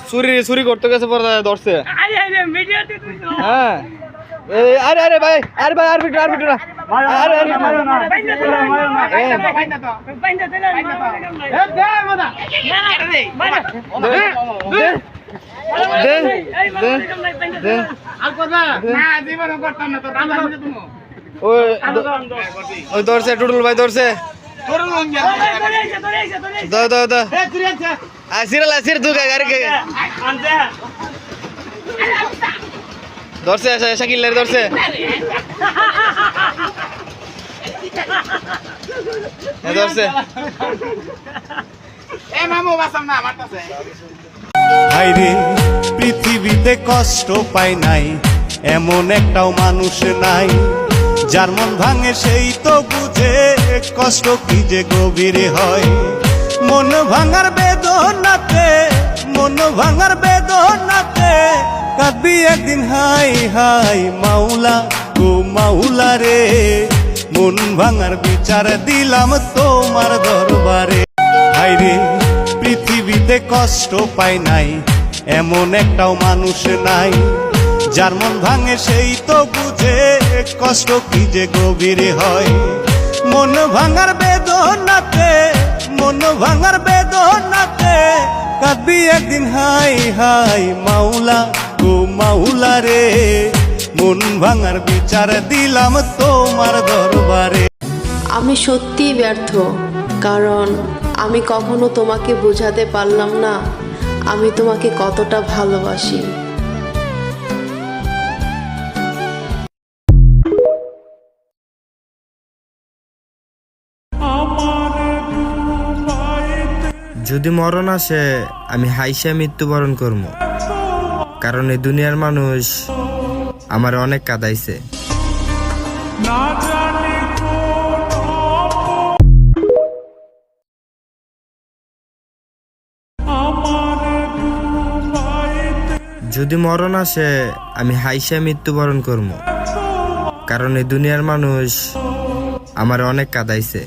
চুরি চুরি করতে গেছে পরে ধরছে। হ্যাঁ আরে আরে ভাই আর ভিডিও না আরে আরে ওই ধরছে টুটুল ভাই ধরছে ধরছে শাকিল ধরছে ধরছে হায়রে পৃথিবীতে কষ্ট পায় নাই এমন একটাও মানুষ নাই, যার মন ভাঙে সেই তো বুঝে কষ্ট কি যে গভীরে হয়। মন ভাঙার বেদনাতে কাঁদবি একদিন হাই হাই মাওলা গো মাওলা রে, মন ভাঙার বিচার দিলাম তোমার দরবারে। হায়রে পৃথিবীতে কষ্ট পায় নাই এমন একটাও মানুষ নাই, যার মন ভাঙে সেই তো বুঝে কষ্ট কি যে গভীরে হয়। মন ভাঙার বেদনাতে কাঁদবি একদিন হাই হাই মাওলা গো মাওলা রে, মন ভাঙার বিচার দিলাম তোমার দরবারে। আমি সত্যিই ব্যর্থ, কারণ আমি কখনো তোমাকে বোঝাতে পারলাম না আমি তোমাকে কতটা ভালোবাসি। যদি মরণ আসে আমি হাইসা মৃত্যুবরণ করব, কারণ এই দুনিয়ার মানুষ আমার অনেক কাঁদাইছে। যদি মরণ আসে আমি হাইসা মৃত্যুবরণ করব, কারণ এই দুনিয়ার মানুষ আমার অনেক কাঁদাইছে।